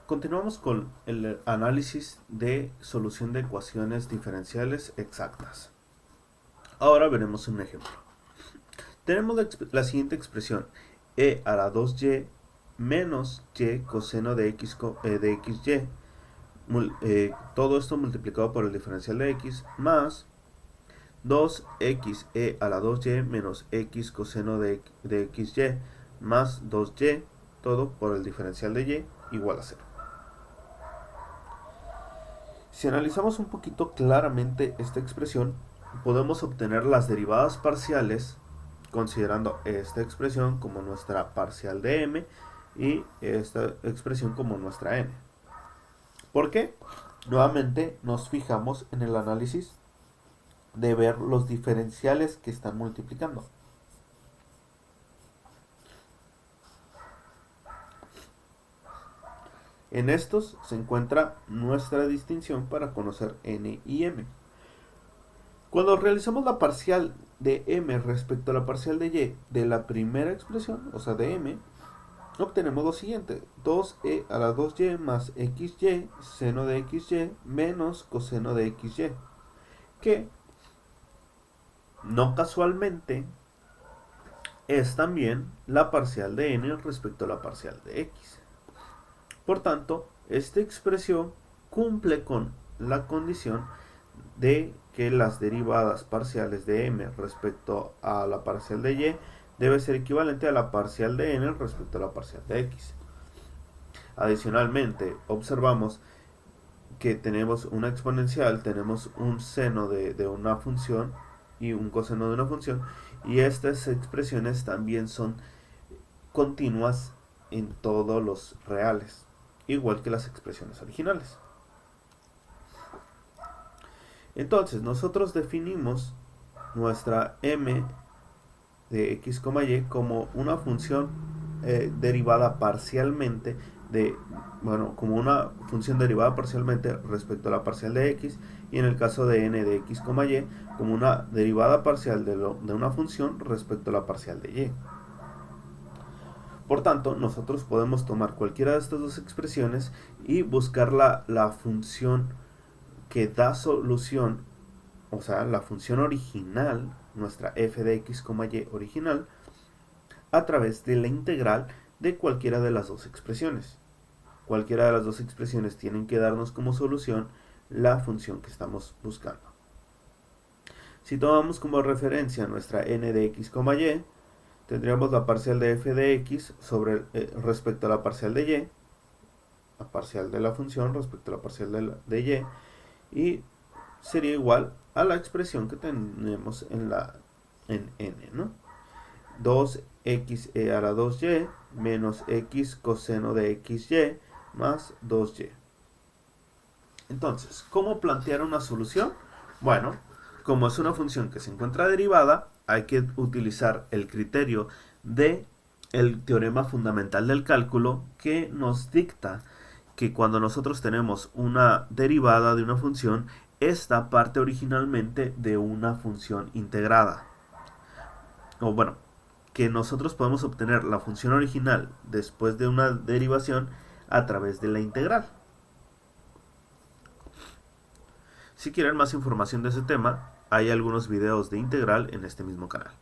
Continuamos con el análisis de solución de ecuaciones diferenciales exactas. Ahora veremos un ejemplo. Tenemos la siguiente expresión: e a la 2y menos y coseno de xy. Todo esto multiplicado por el diferencial de x más 2x e a la 2y menos x coseno de xy más 2y, todo por el diferencial de y igual a 0. Si analizamos un poquito claramente esta expresión, podemos obtener las derivadas parciales considerando esta expresión como nuestra parcial de m y esta expresión como nuestra n. ¿Por qué? Nuevamente nos fijamos en el análisis de ver los diferenciales que están multiplicando. En estos se encuentra nuestra distinción para conocer n y m. Cuando realizamos la parcial de m respecto a la parcial de y de la primera expresión, o sea de m, obtenemos lo siguiente: 2e a la 2y más xy seno de xy menos coseno de xy, que no casualmente es también la parcial de n respecto a la parcial de x. Por tanto, esta expresión cumple con la condición de que las derivadas parciales de m respecto a la parcial de y debe ser equivalente a la parcial de n respecto a la parcial de x. Adicionalmente, observamos que tenemos una exponencial, tenemos un seno de una función y un coseno de una función, y estas expresiones también son continuas en todos los reales, igual que las expresiones originales. Entonces nosotros definimos nuestra m de x, y como una función derivada parcialmente como una función derivada parcialmente respecto a la parcial de x, y en el caso de n de x, y como una derivada parcial de una función respecto a la parcial de y. Por tanto, nosotros podemos tomar cualquiera de estas dos expresiones y buscar la función que da solución, o sea, la función original, nuestra f de x, y original, a través de la integral de cualquiera de las dos expresiones. Cualquiera de las dos expresiones tienen que darnos como solución la función que estamos buscando. Si tomamos como referencia nuestra n de x, y, tendríamos la parcial de f de x respecto a la parcial de y, la parcial de la función respecto a la parcial de y, y sería igual a la expresión que tenemos en n, ¿no? 2x e a la 2y menos x coseno de xy más 2y. Entonces, ¿cómo plantear una solución? Bueno, como es una función que se encuentra derivada, hay que utilizar el criterio de el teorema fundamental del cálculo, que nos dicta que cuando nosotros tenemos una derivada de una función, esta parte originalmente de una función integrada. O bueno, que nosotros podemos obtener la función original después de una derivación a través de la integral. Si quieren más información de ese tema, hay algunos videos de integral en este mismo canal.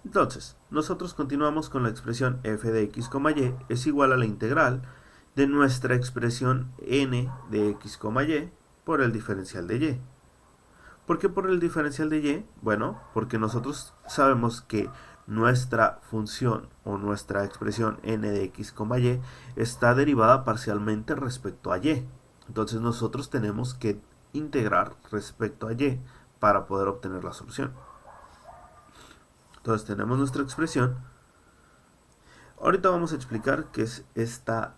Entonces, nosotros continuamos con la expresión f de x, y es igual a la integral de nuestra expresión n de x, y por el diferencial de y. ¿Por qué por el diferencial de y? Bueno, porque nosotros sabemos que nuestra función o nuestra expresión n de x, y está derivada parcialmente respecto a y. Entonces nosotros tenemos que integrar respecto a y para poder obtener la solución. Entonces tenemos nuestra expresión. Ahorita vamos a explicar qué es esta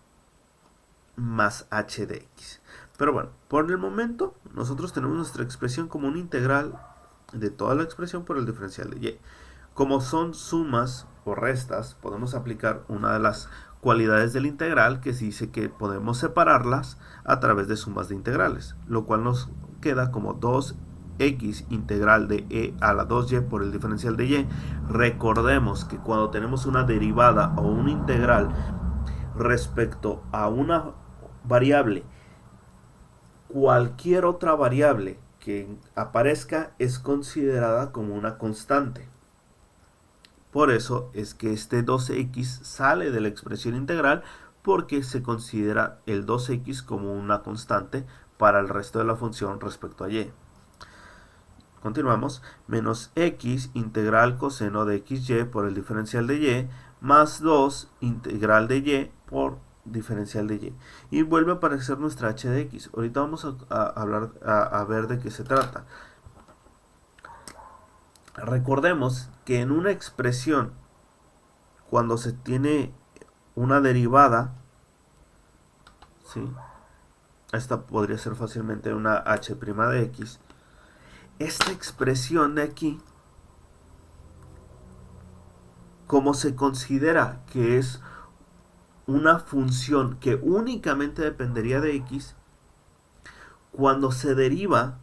más h de x. Pero bueno, por el momento nosotros tenemos nuestra expresión como una integral de toda la expresión por el diferencial de y. Como son sumas o restas, podemos aplicar una de las cualidades de la integral, que dice que podemos separarlas a través de sumas de integrales, lo cual nos queda como 2x integral de e a la 2y por el diferencial de y. Recordemos que cuando tenemos una derivada o una integral respecto a una variable, cualquier otra variable que aparezca es considerada como una constante. Por eso es que este 2x sale de la expresión integral, porque se considera el 2x como una constante para el resto de la función respecto a y. Continuamos, menos x integral coseno de xy por el diferencial de y, más 2 integral de y por diferencial de y. Y vuelve a aparecer nuestra h de x. Ahorita vamos a ver de qué se trata. Recordemos que en una expresión, cuando se tiene una derivada, ¿sí? Esta podría ser fácilmente una h' de x. Esta expresión de aquí, como se considera que es una función que únicamente dependería de x, cuando se deriva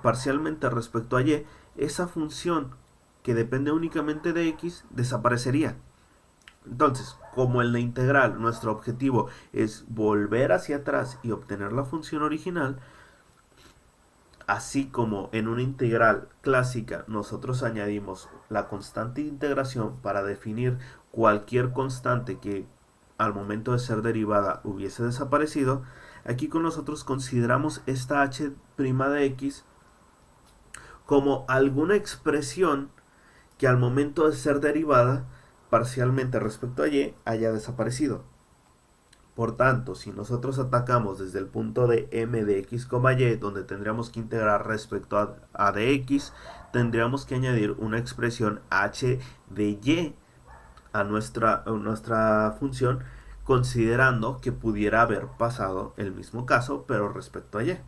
parcialmente respecto a y, esa función que depende únicamente de x desaparecería. Entonces, como en la integral nuestro objetivo es volver hacia atrás y obtener la función original, así como en una integral clásica nosotros añadimos la constante de integración para definir cualquier constante que al momento de ser derivada hubiese desaparecido, aquí con nosotros consideramos esta h' de x como alguna expresión que al momento de ser derivada parcialmente respecto a y haya desaparecido. Por tanto, si nosotros atacamos desde el punto de m de x, y, donde tendríamos que integrar respecto a de x, tendríamos que añadir una expresión h de y a nuestra función, considerando que pudiera haber pasado el mismo caso, pero respecto a y.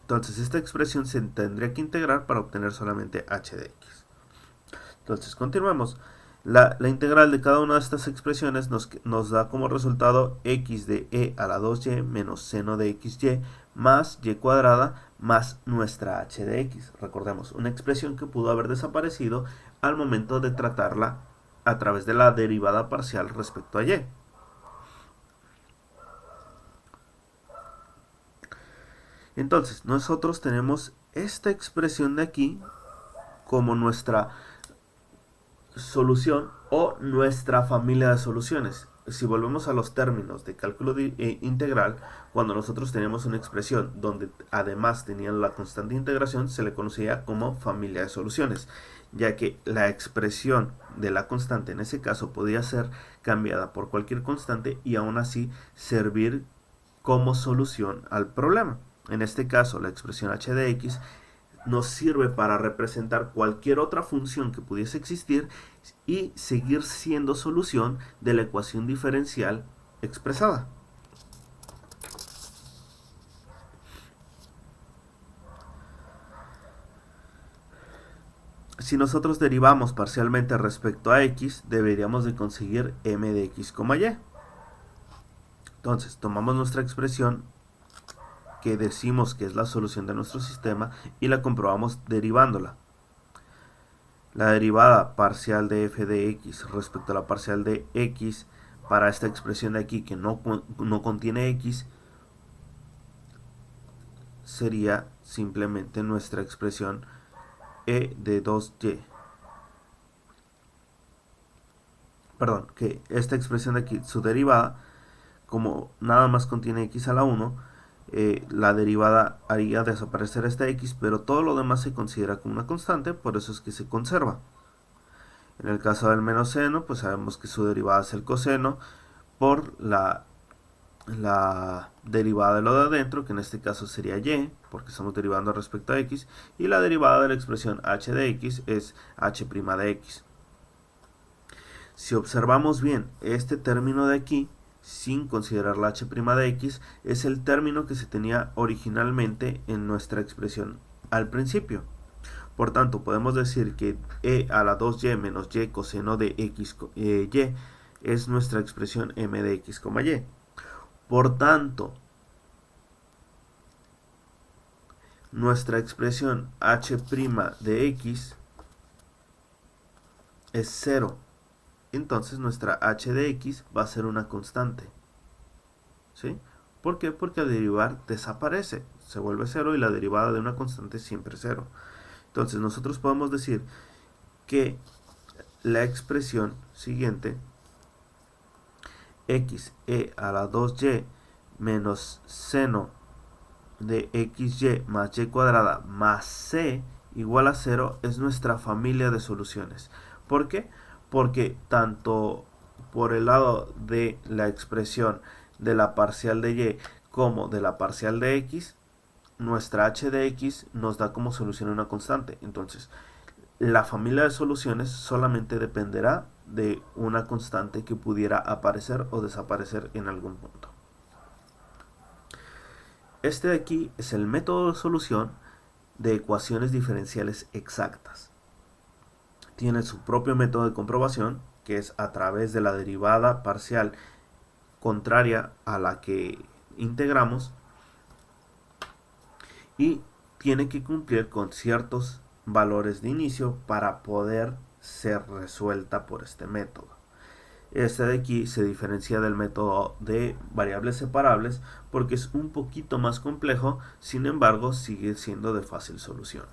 Entonces, esta expresión se tendría que integrar para obtener solamente h de x. Entonces, continuamos. La integral de cada una de estas expresiones nos da como resultado x de e a la 2y menos seno de xy más y cuadrada más nuestra h de x. Recordemos, una expresión que pudo haber desaparecido al momento de tratarla a través de la derivada parcial respecto a y. Entonces, nosotros tenemos esta expresión de aquí como nuestra solución o nuestra familia de soluciones. Si volvemos a los términos de cálculo integral, cuando nosotros teníamos una expresión donde además tenían la constante de integración, se le conocía como familia de soluciones, ya que la expresión de la constante en ese caso podía ser cambiada por cualquier constante y aún así servir como solución al problema. En este caso, la expresión h de x nos sirve para representar cualquier otra función que pudiese existir y seguir siendo solución de la ecuación diferencial expresada. Si nosotros derivamos parcialmente respecto a x, deberíamos de conseguir m de x, y. Entonces, tomamos nuestra expresión que decimos que es la solución de nuestro sistema y la comprobamos derivándola. La derivada parcial de f de x respecto a la parcial de x para esta expresión de aquí que no contiene x sería simplemente nuestra expresión e de 2y. Perdón, que esta expresión de aquí, su derivada, como nada más contiene x a la 1, la derivada haría desaparecer esta x, pero todo lo demás se considera como una constante, por eso es que se conserva. En el caso del menos seno, pues sabemos que su derivada es el coseno por la derivada de lo de adentro, que en este caso sería y, porque estamos derivando respecto a x, y la derivada de la expresión h de x es h' de x. Si observamos bien este término de aquí, sin considerar la h' de x, es el término que se tenía originalmente en nuestra expresión al principio. Por tanto, podemos decir que e a la 2y menos y coseno de x y es nuestra expresión m de x, y. Por tanto, nuestra expresión h' de x es 0. entonces nuestra h de x va a ser una constante. ¿Sí? ¿Por qué? Porque al derivar desaparece, se vuelve cero y la derivada de una constante siempre es cero. Entonces nosotros podemos decir que la expresión siguiente, xe a la 2y menos seno de xy más y cuadrada más c igual a 0 es nuestra familia de soluciones. ¿Por qué? Porque tanto por el lado de la expresión de la parcial de y como de la parcial de x, nuestra h de x nos da como solución una constante. Entonces, la familia de soluciones solamente dependerá de una constante que pudiera aparecer o desaparecer en algún punto. Este de aquí es el método de solución de ecuaciones diferenciales exactas. Tiene su propio método de comprobación, que es a través de la derivada parcial contraria a la que integramos, y tiene que cumplir con ciertos valores de inicio para poder ser resuelta por este método. Este de aquí se diferencia del método de variables separables porque es un poquito más complejo, sin embargo sigue siendo de fácil solución.